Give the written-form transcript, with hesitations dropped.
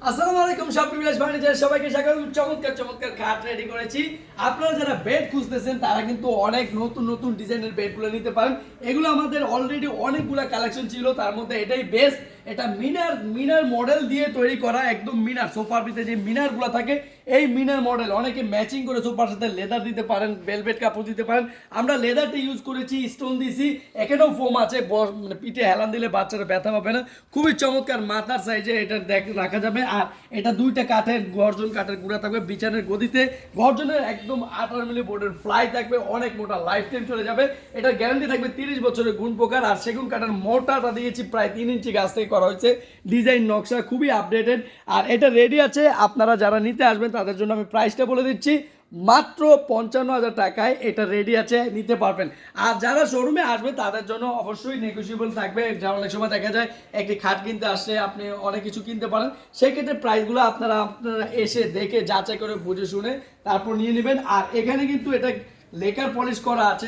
আসসালামু আলাইকুম shopping village furniture সবাইকে স্বাগত। চমৎকার চমৎকার খাট রেডি করেছি। আপনারা যারা বেড খুঁজতেছেন তারা কিন্তু অনেক নতুন নতুন ডিজাইনের বেডগুলো নিতে পারেন। এগুলো আমাদের অলরেডি অনেকগুলো কালেকশন ছিল, তার মধ্যে এটাই বেস্ট। এটা মিনার মডেল দিয়ে তৈরি করা, একদম মিনার সোফার ভিতরে যে মিনারগুলো থাকে এই মিনার মডেল। অনেকে ম্যাচিং করে সোফার সাথে লেদার দিতে পারেন, ভেলভেট কাপড় দিতে পারেন। আমরা লেদারটা ইউজ করেছি, স্টোন দিয়েছি, এখানেও ফোম আছে, মানে পিঠে হেলান দিলে বাচ্চারা ব্যথা পাবে না। খুবই চমৎকার মাথার সাইজে এটা রাখা যাবে। আর এটা দুইটা কাঠের গর্জন কাঠের গুঁড়া থাকবে, বিছানের গদিতে গর্জনের একদম 18 মিলি বোর্ডের ফ্লাই থাকবে, অনেক মোটা, লাইফ টাইম চলে যাবে। এটার গ্যারান্টি থাকবে 30 বছরের গুণ পোকার। আর সেগুন কাঠের মোটাটা দিয়েছি প্রায় 3 ইঞ্চি গাছ থেকে করা হয়েছে, ডিজাইন নকশা খুবই আপডেটেড। আর এটা রেডি আছে, আপনারা যারা নিতে আসবেন তাদের জন্য আমি প্রাইসটা বলে দিচ্ছি, মাত্র 55,000 টাকায় এটা রেডি আছে, নিতে পারবেন। আর যারা শোরুমে আসবে তাদের জন্য অবশ্যই নেগোসিয়েবল থাকবে। যা অনেক সময় দেখা যায় একটি খাট কিনতে আসলে আপনি অনেক কিছু কিনতে পারেন, সেই ক্ষেত্রে প্রাইসগুলো আপনারা এসে দেখে যাচাই করে বুঝে শুনে তারপর নিয়ে নেবেন। আর এখানে কিন্তু এটা লেকার পলিশ করা আছে।